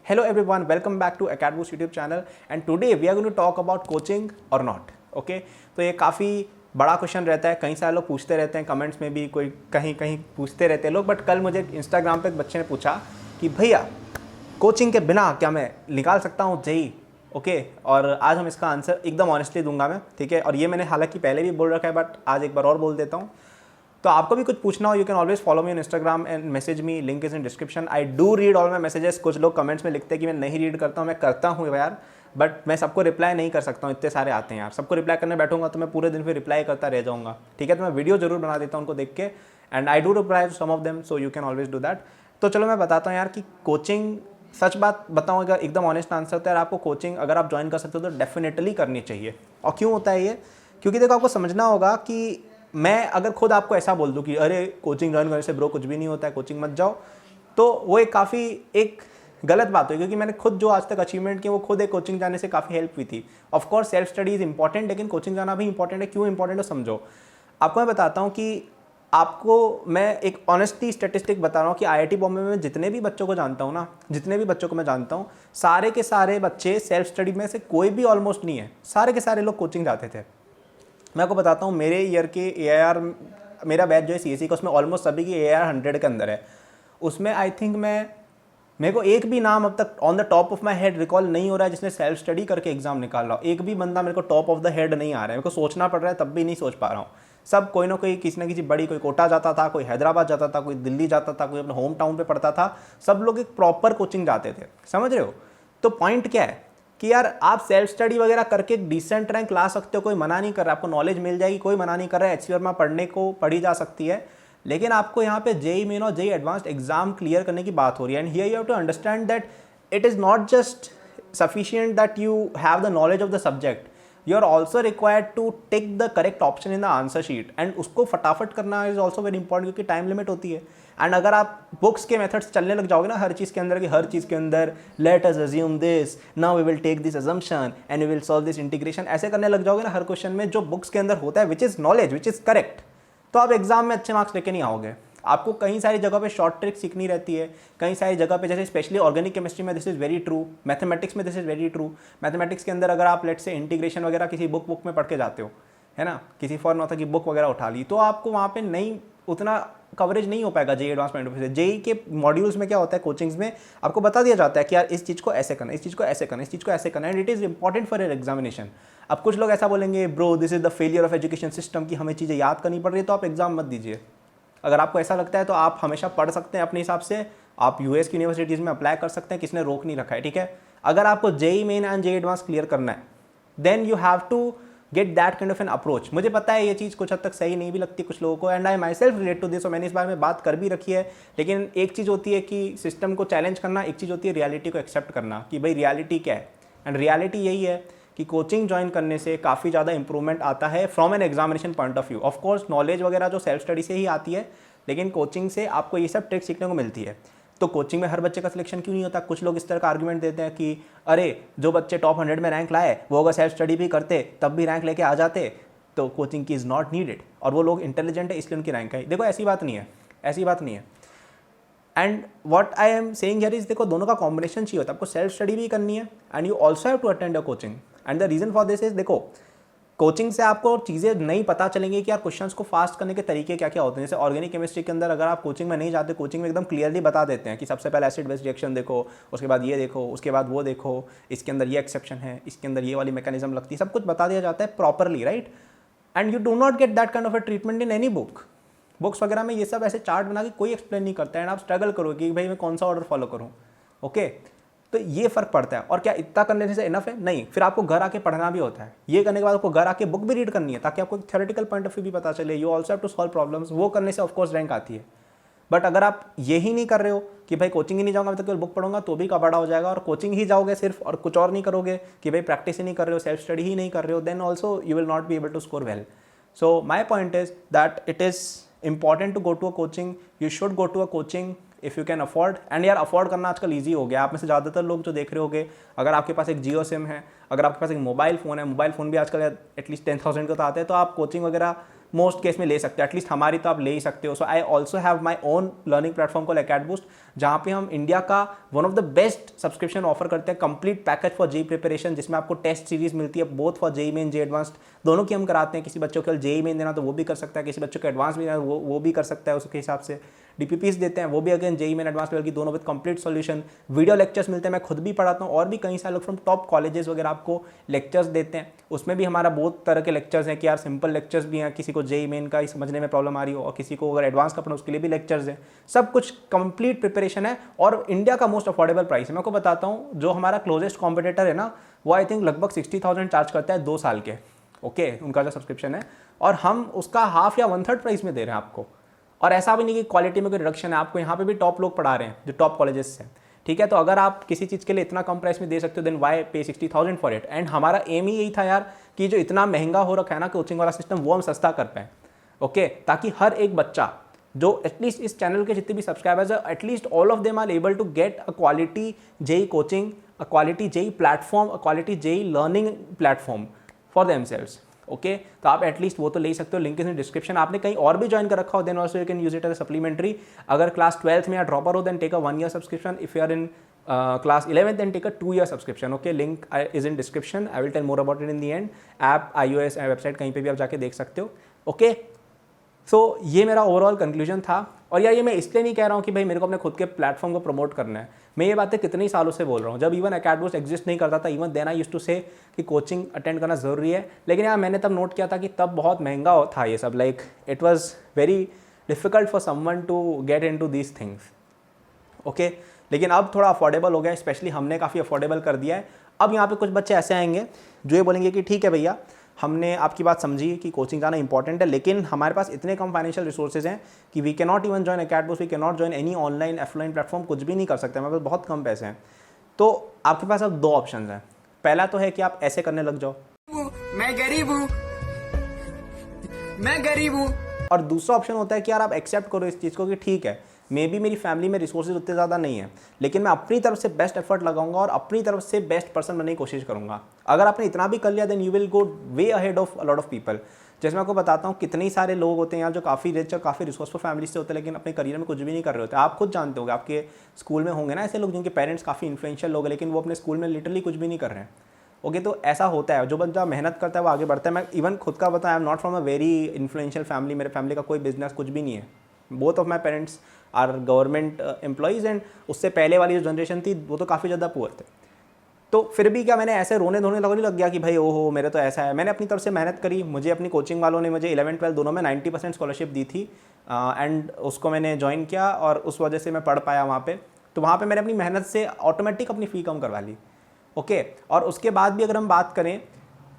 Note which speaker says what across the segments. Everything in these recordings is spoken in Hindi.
Speaker 1: Hello everyone, welcome back to Acadboost YouTube channel and today we are going to talk about coaching or not. Okay? तो ये काफ़ी बड़ा क्वेश्चन रहता है, कई सारे लोग पूछते रहते हैं, कमेंट्स में भी कोई कहीं कहीं पूछते रहते हैं लोग, बट कल मुझे इंस्टाग्राम पे एक बच्चे ने पूछा कि भैया कोचिंग के बिना क्या मैं निकाल सकता हूँ जेई? ओके, और आज हम इसका आंसर एकदम ऑनेस्टली दूंगा मैं, ठीक है। और ये मैंने हालांकि पहले भी बोल रखा है बट आज एक बार और बोल देता हूँ। तो आपको भी कुछ पूछना हो, you can always follow me on Instagram and message me, link is in description. I do read all my messages. कुछ लोग कमेंट्स में लिखते हैं कि मैं नहीं रीड करता हूँ, मैं करता हूँ यार, बट मैं सबको रिप्लाई नहीं कर सकता हूँ, इतने सारे आते हैं यार। सबको रिप्लाई करने बैठूंगा तो मैं पूरे दिन फिर रिप्लाई करता रह जाऊँगा, ठीक है। तो मैं वीडियो जरूर बना देता हूँ उनको देख के, and I do reply to some of them, so you can always do that. तो चलो मैं बताता हूँ यार कि कोचिंग, सच बात बताऊँ अगर एकदम ऑनेस्ट आंसर होता है, आपको कोचिंग अगर आप ज्वाइन कर सकते हो तो डेफिनेटली करनी चाहिए। और क्यों होता है ये? क्योंकि देखो आपको समझना होगा कि मैं अगर खुद आपको ऐसा बोल दूं कि अरे कोचिंग ज्वाइन करने से ब्रो कुछ भी नहीं होता है, कोचिंग मत जाओ, तो वो एक काफ़ी एक गलत बात है। क्योंकि मैंने खुद जो आज तक अचीवमेंट किया वो खुद एक कोचिंग जाने से काफ़ी हेल्प हुई थी। Of course self study is important, लेकिन कोचिंग जाना भी इंपॉर्टेंट है। क्यों इंपॉर्टेंट है समझो। आपको मैं बताता हूँ कि आपको मैं एक ऑनेस्टली स्टेटिस्टिक बता रहा हूँ कि IIT बॉम्बे में जितने भी बच्चों को जानता हूँ ना, जितने भी बच्चों को मैं जानता हूँ, सारे के सारे बच्चे सेल्फ स्टडी में से कोई भी ऑलमोस्ट नहीं है, सारे के सारे लोग कोचिंग जाते थे। मैं आपको बताता हूँ, मेरे ईयर के AIR, मेरा बैच जो है CSE का, उसमें ऑलमोस्ट सभी की AIR 100 के अंदर है। उसमें आई थिंक मेरे को एक भी नाम अब तक on the top of my head recall नहीं हो रहा है जिसने सेल्फ स्टडी करके एग्जाम निकाल रहा हो। एक भी बंदा मेरे को टॉप ऑफ द हेड नहीं आ रहा है, मेरे को सोचना पड़ रहा है तब भी नहीं सोच पा रहा हूँ। सब कोई ना कोई किसी न किसी बड़ी, कोई कोटा जाता था, कोई हैदराबाद जाता था, कोई दिल्ली जाता था, कोई अपने होम टाउन पे पढ़ता था। सब लोग एक प्रॉपर कोचिंग जाते थे, समझ रहे हो। तो पॉइंट क्या है कि यार आप सेल्फ स्टडी वगैरह करके डिसेंट रैंक ला सकते हो, कोई मना नहीं कर रहा, आपको नॉलेज मिल जाएगी, कोई मना नहीं कर रहा है। HC वर्मा पढ़ने को पढ़ी जा सकती है, लेकिन आपको यहाँ पे जेई मेन और जेई एडवांस्ड एग्जाम क्लियर करने की बात हो रही है। And here you have to understand that it is not just sufficient that you have the knowledge of the subject, you are also required to take the correct option in the answer sheet, and उसको फटाफट करना is also very important क्योंकि टाइम लिमिट होती है। एंड अगर आप बुक्स के मेथड्स चलने लग जाओगे ना हर चीज़ के अंदर, कि हर चीज़ के अंदर let us assume this, now we will take this assumption and we will solve this integration, ऐसे करने लग जाओगे ना हर क्वेश्चन में जो बुक्स के अंदर होता है, which is knowledge, which is correct, तो आप एग्जाम में अच्छे मार्क्स लेके नहीं आओगे। आपको कई सारी जगह पे शॉर्ट ट्रिक सीखनी रहती है, कई सारी जगह पे, जैसे स्पेशली ऑर्गेनिक केमिस्ट्री में this is very true, mathematics में this is very true. Mathematics के अंदर अगर आप लेट से इंटीग्रेशन वगैरह किसी बुक में पढ़ के जाते हो, है ना, किसी फॉरेन ऑथर की बुक वगैरह उठा ली, तो आपको वहाँ पे नहीं उतना कवरेज नहीं हो पाएगा JEE advance point of view से। जेई के मॉड्यूल्स में क्या होता है, कोचिंग्स में आपको बता दिया जाता है कि यार इस चीज़ को ऐसे करना, इस चीज़ को ऐसे करना, इस चीज़ को ऐसे करना, and it is important for your examination. अब कुछ लोग ऐसा बोलेंगे bro this is the failure of education system, कि हमें चीज़ें याद करनी पड़ रही है तो आप एग्जाम मत दीजिए। अगर आपको ऐसा लगता है तो आप हमेशा पढ़ सकते हैं अपने हिसाब से, आप US की यूनिवर्सिटीज़ में अप्लाई कर सकते हैं, किसने रोक नहीं रखा है, ठीक है। अगर आपको JEE main and JEE advance clear करना है, then you have to get that kind of an approach. मुझे पता है ये चीज़ कुछ हद तक सही नहीं भी लगती कुछ लोगों को, and I myself relate to this, और मैंने इस बारे में बात कर भी रखी है। लेकिन एक चीज़ होती है कि सिस्टम को चैलेंज करना, एक चीज़ होती है रियलिटी को एक्सेप्ट करना कि भाई रियलिटी क्या है। एंड रियलिटी यही है कि कोचिंग ज्वाइन करने से काफ़ी ज़्यादा इंप्रूवमेंट आता है from an examination point of view. Of course knowledge वगैरह जो सेल्फ स्टडी से ही आती है, लेकिन कोचिंग से आपको ये सब ट्रिक सीखने को मिलती है। तो कोचिंग में हर बच्चे का सिलेक्शन क्यों नहीं होता? कुछ लोग इस तरह का आर्गुमेंट देते हैं कि अरे जो बच्चे टॉप 100 में रैंक लाए वो अगर सेल्फ स्टडी भी करते तब भी रैंक लेके आ जाते, तो कोचिंग की इज़ नॉट नीडेड, और वो लोग इंटेलिजेंट है इसलिए उनकी रैंक आई। देखो ऐसी बात नहीं है, ऐसी बात नहीं है। And what I am saying here is, देखो दोनों का कॉम्बिनेशन चाहिए होता है। आपको सेल्फ स्टडी भी करनी है and you also have to attend your coaching. And the reason for this is, देखो कोचिंग से आपको चीज़ें नहीं पता चलेंगी कि यार क्वेश्चंस को फास्ट करने के तरीके क्या क्या होते हैं। जैसे ऑर्गेनिक केमिस्ट्री के अंदर अगर आप कोचिंग में नहीं जाते, कोचिंग में एकदम क्लियरली बता देते हैं कि सबसे पहले एसिड बेस रिएक्शन देखो, उसके बाद ये देखो, उसके बाद वो देखो, इसके अंदर ये एक्सेप्शन है, इसके अंदर ये वाली मैकेनिज्म लगती है, सब कुछ बता दिया जाता है properly, right. And you do not gate that kind of a treatment in any books वगैरह में। ये सब ऐसे चार्ट बना के कोई एक्सप्लेन नहीं करता है, एंड आप स्ट्रगल करो कि भाई मैं कौन सा ऑर्डर फॉलो करूँ। ओके, तो ये फर्क पड़ता है। और क्या इतना कर लेने से इनफ है? नहीं, फिर आपको घर आके पढ़ना भी होता है। ये करने के बाद आपको घर आके बुक भी रीड करनी है ताकि आपको एक थ्योरेटिकल पॉइंट ऑफ व्यू भी पता चले। You also have to solve problems. वो करने से ऑफकोर्स रैंक आती है। बट अगर आप यही नहीं कर रहे हो कि भाई कोचिंग ही नहीं जाऊंगा, मैं तो केवल बुक पढ़ूंगा, तो भी कबाड़ा हो जाएगा। और कोचिंग ही जाओगे सिर्फ और कुछ और नहीं करोगे, कि भाई प्रैक्टिस ही नहीं कर रहे हो, सेल्फ स्टडी ही नहीं कर रहे हो, then also you will not be able to score well. So my point is that it is important to go to a coaching. You should go to a coaching if you can afford. And यार अफोर्ड करना आजकल ईजी हो गया। आप में से ज़्यादातर लोग जो देख रहे होगे, अगर आपके पास एक जियो सिम है, अगर आपके पास एक मोबाइल फ़ोन है, मोबाइल फ़ोन भी आजकल एटलीस्ट 10,000 का तो आता है, तो आप कोचिंग वगैरह मोस्ट केस में ले सकते हो, एटलीस्ट हमारी तो आप ले ही सकते हो। So I also have my own learning platform call AcadBoost, जहाँ पे हम इंडिया का one of the best subscription ऑफर करते हैं, complete package for JEE preparation, जिसमें आपको टेस्ट सीरीज मिलती है both for JEE Main, JEE advanced, दोनों की हम कराते हैं। किसी बच्चों को जेई मेन देना तो वो भी कर सकता है, किसी बच्चों को एडवांस भी देना वो भी कर सकता है, उसके हिसाब से डीपीपीस देते हैं वो भी, again JEE main advance level की दोनों with complete solution. Video lectures मिलते हैं, मैं खुद भी पढ़ाता हूँ और भी कई सारे लोग फ्रॉम टॉप कॉलेजेस वगैरह आपको लेक्चर्स देते हैं। उसमें भी हमारा बहुत तरह के लेक्चर्स हैं कि यार सिंपल लेक्चर्स भी हैं, किसी को जेई मेन का ही समझने में प्रॉब्लम आ रही हो और किसी को अगर एडवांस का पढ़ना उसके लिए भी लेक्चर्स हैं। सब कुछ कंप्लीट प्रिपरेशन है और इंडिया का मोस्ट अफोर्डेबल प्राइस है। मैं आपको बताता हूँ, जो हमारा क्लोजेस्ट कॉम्पिटिटर है ना, वो आई थिंक लगभग 60,000 चार्ज करता है 2 साल के, ओके उनका जो सब्सक्रिप्शन है, और हम उसका हाफ या 1/3 प्राइस में दे रहे हैं आपको। और ऐसा भी नहीं कि क्वालिटी में कोई रिडक्शन है, आपको यहाँ पे भी टॉप लोग पढ़ा रहे हैं जो टॉप कॉलेजेस से, ठीक है। तो अगर आप किसी चीज़ के लिए इतना कम प्राइस में दे सकते हो, देन वाई पे 60,000 फॉर इट। एंड हमारा एम ही यही था यार कि जो इतना महंगा हो रखा है ना कोचिंग वाला सिस्टम, वो हम सस्ता कर पाएँ, ओके, ताकि हर एक बच्चा जो एटलीस्ट इस चैनल के जितने भी सब्सक्राइबर्स है, at least all of them are able to get a quality JEE coaching, a quality JEE platform, a quality JEE learning platform for themselves, okay. तो आप एटलीस्ट वो तो ले सकते हो, लिंक इज इन डिस्क्रिप्शन। आपने कहीं और भी ज्वाइन कर रखा हो, then also you can use it as supplementary. अगर क्लास 12th में या ड्रॉपर हो, then take a 1 year subscription. If you are in class 11th, then take a 2 year subscription, okay, link is in description, I will tell more about it in the end। App, iOS website कहीं पे भी आप जाके देख सकते हो, ओके। सो ये मेरा ओवरऑल कंक्लूजन था। और यार ये मैं इसलिए नहीं कह रहा हूँ कि भाई मेरे को अपने खुद के प्लेटफॉर्म को प्रमोट करना है, मैं ये बातें कितनी सालों से बोल रहा हूँ। जब इवन अकेडबूस्ट एग्जिस्ट नहीं करता था, even then I used to say कि कोचिंग अटेंड करना ज़रूरी है, लेकिन यार मैंने तब नोट किया था कि तब बहुत महंगा था ये सब, like it was very difficult for someone to get in to these things, okay. लेकिन अब थोड़ा अफोर्डेबल हो गया, स्पेशली हमने काफ़ी अफोर्डेबल कर दिया है। अब यहाँ पे कुछ बच्चे ऐसे आएंगे जो ये बोलेंगे कि ठीक है भैया, हमने आपकी बात समझी कि कोचिंग जाना इंपॉर्टेंट है, लेकिन हमारे पास इतने कम फाइनेंशियल रिसोर्सेज हैं कि we can not even join AcadBoost, we can not join any online offline platform, कुछ भी नहीं कर सकते, हमारे पास बहुत कम पैसे हैं। तो आपके पास अब 2 ऑप्शन हैं। पहला तो है कि आप ऐसे करने लग जाओ,
Speaker 2: मैं गरीब हूँ, मैं गरीब हूँ,
Speaker 1: और दूसरा ऑप्शन होता है कि यार आप एक्सेप्ट करो इस चीज़ को कि ठीक है, मे बी मेरी फैमिली में रिसोर्सेज उतने ज़्यादा नहीं है, लेकिन मैं अपनी तरफ से बेस्ट एफर्ट लगाऊंगा और अपनी तरफ से बेस्ट पर्सन बनने की कोशिश करूंगा। अगर आपने इतना भी कर लिया, then you will go way ahead of a lot of people. जैसे मैं आपको बताता हूँ, कितने सारे लोग होते हैं यार जो काफ़ी रिच और काफ़ी रिसोर्सफुल फैमिली से होते हैं, लेकिन अपने करियर में कुछ भी नहीं कर रहे होते। आप खुद जानते होंगे, आपके स्कूल में होंगे ना ऐसे लोग जिनके पेरेंट्स काफ़ी इन्फ्लुएंशियल लोग हैं, लेकिन वो अपने स्कूल में लिटरली कुछ भी नहीं कर रहे हैं, ओके। तो ऐसा होता है, जो बंदा मेहनत करता है वो आगे बढ़ता है। मैं इवन खुद का बताया, I am not from a very influential family, मेरे फैमिली का कोई बिजनेस कुछ भी नहीं है, both of my parents are government employees, and उससे पहले वाली जो जनरेशन थी वो तो काफ़ी ज़्यादा पुअर थे। तो फिर भी क्या मैंने ऐसे रोने धोने लगने लग गया कि भाई ओहो मेरे तो ऐसा है। मैंने अपनी तरफ से मेहनत करी, मुझे अपनी कोचिंग वालों ने मुझे 11-12 दोनों में 90% स्कॉलरशिप दी थी, एंड उसको मैंने ज्वाइन किया और उस वजह से मैं पढ़ पाया वहाँ पे। तो वहाँ पे मैंने अपनी मेहनत से ऑटोमेटिक अपनी फ़ी कम करवा ली, ओके। और उसके बाद भी अगर हम बात करें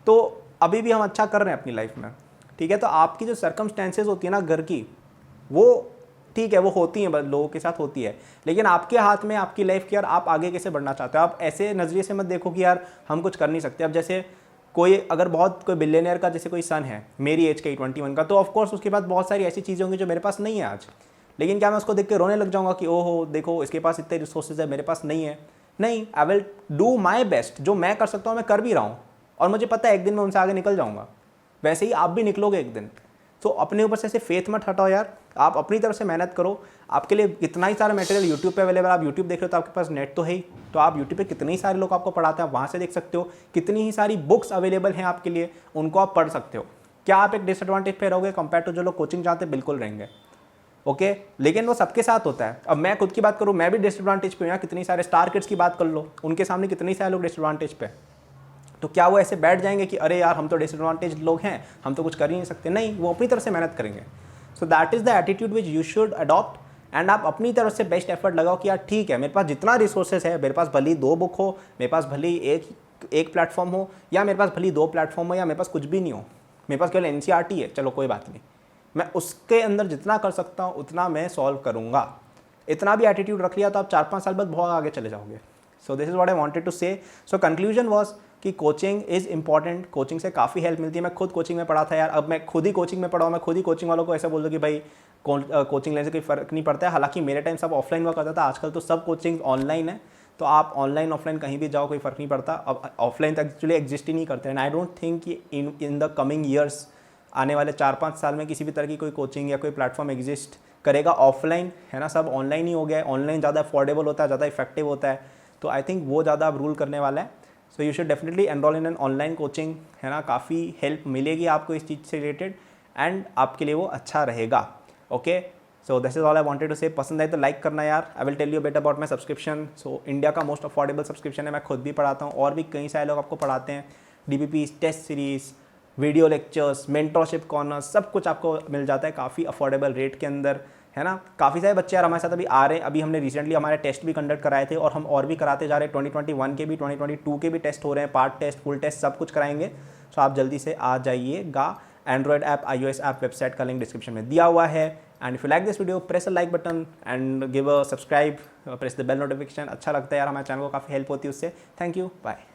Speaker 1: तो अभी भी हम अच्छा कर रहे हैं अपनी लाइफ में, ठीक है। तो आपकी जो सर्कमस्टेंसेज होती है ना घर की, वो ठीक है, वो होती हैं, लोगों के साथ होती है, लेकिन आपके हाथ में आपकी लाइफ की, यार आप आगे कैसे बढ़ना चाहते हो। आप ऐसे नज़रिए से मत देखो कि यार हम कुछ कर नहीं सकते। अब जैसे कोई अगर बहुत कोई बिलियनियर का जैसे कोई सन है मेरी एज का ही 21 का, तो ऑफकोर्स उसके पास बहुत सारी ऐसी चीज़ें होंगी जो मेरे पास नहीं है आज, लेकिन क्या मैं उसको देख के रोने लग जाऊँगा कि ओहो देखो इसके पास इतने रिसोर्सेज है, मेरे पास नहीं है? नहीं, I will do my best, जो मैं कर सकता हूँ मैं कर भी रहा हूँ, और मुझे पता है एक दिन मैं उनसे आगे निकल जाऊँगा। वैसे ही आप भी निकलोगे एक दिन। तो अपने ऊपर से ऐसे फेथ मत हटाओ यार, आप अपनी तरफ से मेहनत करो। आपके लिए कितना ही सारा मटेरियल यूट्यूब पे अवेलेबल, आप यूट्यूब देख रहे हो तो आपके पास नेट तो है ही, तो आप यूट्यूब पे कितने ही सारे लोग आपको पढ़ाते हैं, आप वहाँ से देख सकते हो। कितनी ही सारी बुक्स अवेलेबल हैं आपके लिए, उनको आप पढ़ सकते हो। क्या आप एक डिसएडवांटेज पे रहोगे कंपेयर टू जो लोग कोचिंग जाते हैं? बिल्कुल रहेंगे, ओके। लेकिन वो सबके साथ होता है। अब मैं खुद की बात करूँ, मैं भी डिसएडवांटेज पे हूँ। कितनी सारे स्टार किड्स की बात कर लो, उनके सामने कितने सारे लोग डिसएडवांटेज पे, तो क्या वो ऐसे बैठ जाएंगे कि अरे यार हम तो डिसएडवांटेज लोग हैं, हम तो कुछ कर ही नहीं सकते? नहीं, वो अपनी तरफ से मेहनत करेंगे। So that is the attitude which you should adopt, and आप अपनी तरफ से बेस्ट एफर्ट लगाओ कि यार ठीक है, मेरे पास जितना रिसोर्सेज है, मेरे पास भली 2 बुक हो, मेरे पास भली एक प्लेटफॉर्म हो, या मेरे पास भली 2 प्लेटफॉर्म हो, या मेरे पास कुछ भी नहीं हो, मेरे पास केवल NCERT है, चलो कोई बात नहीं, मैं उसके अंदर जितना कर सकता हूँ उतना मैं सॉल्व करूँगा। इतना भी एटीट्यूड रख लिया तो आप 4-5 साल बाद बहुत आगे चले जाओगे। So this is what I wanted to say. So conclusion was कि कोचिंग इज़ इंपॉर्टेंट, कोचिंग से काफ़ी हेल्प मिलती है। मैं खुद कोचिंग में पढ़ा था यार, अब मैं खुद ही कोचिंग में पढ़ा हूँ। मैं खुद ही कोचिंग वालों को ऐसा बोल दूँ कि भाई कोचिंग लेने से कोई फ़र्क नहीं पड़ता है। हालांकि मेरे टाइम सब ऑफलाइन हुआ करता था, आजकल तो सब कोचिंग ऑनलाइन है, तो आप ऑनलाइन ऑफलाइन कहीं भी जाओ कोई फ़र्क नहीं पड़ता। अब ऑफलाइन तो एक्चुअली एग्जिस्ट ही नहीं करते, and I don't think in the coming years आने वाले 4-5 साल में किसी भी तरह की कोई कोचिंग या कोई प्लेटफॉर्म एग्जिस्ट करेगा ऑफलाइन, है ना, सब ऑनलाइन ही हो गया है। ऑनलाइन ज़्यादा अफोर्डेबल होता है, ज़्यादा इफेक्टिव होता है, तो आई थिंक वो ज़्यादा अब रूल करने वाला है। So you should definitely enrol in an online coaching, है ना, काफ़ी हेल्प मिलेगी आपको इस चीज़ से रिलेटेड एंड आपके लिए वो अच्छा रहेगा। Okay, so this is all I wanted to say. पसंद आए तो लाइक करना यार। I will tell you bit about my subscription. So India का मोस्ट अफोर्डेबल सब्सक्रिप्शन है, मैं खुद भी पढ़ाता हूँ और भी कई सारे लोग आपको पढ़ाते हैं। DPPs, test series, video lectures, mentorship corner, सब कुछ आपको मिल जाता है काफ़ी अफोर्डेबल रेट के अंदर, है ना। काफ़ी सारे बच्चे यार हमारे साथ अभी आ रहे हैं। अभी हमने रिसेंटली हमारे टेस्ट भी कंडक्ट कराए थे और हम और भी कराते जा रहे हैं। 2021 के भी 2022 के भी टेस्ट हो रहे हैं, पार्ट टेस्ट, फुल टेस्ट, सब कुछ कराएंगे। सो आप जल्दी से आ जाइएगा। Android app, iOS app, website का लिंक डिस्क्रिप्शन में दिया हुआ है। And if you like this video, press a like button and give a subscribe, press the bell notification. अच्छा लगता है यार, हमारे चैनल को काफ़ी हेल्प होती है उससे। Thank you, bye.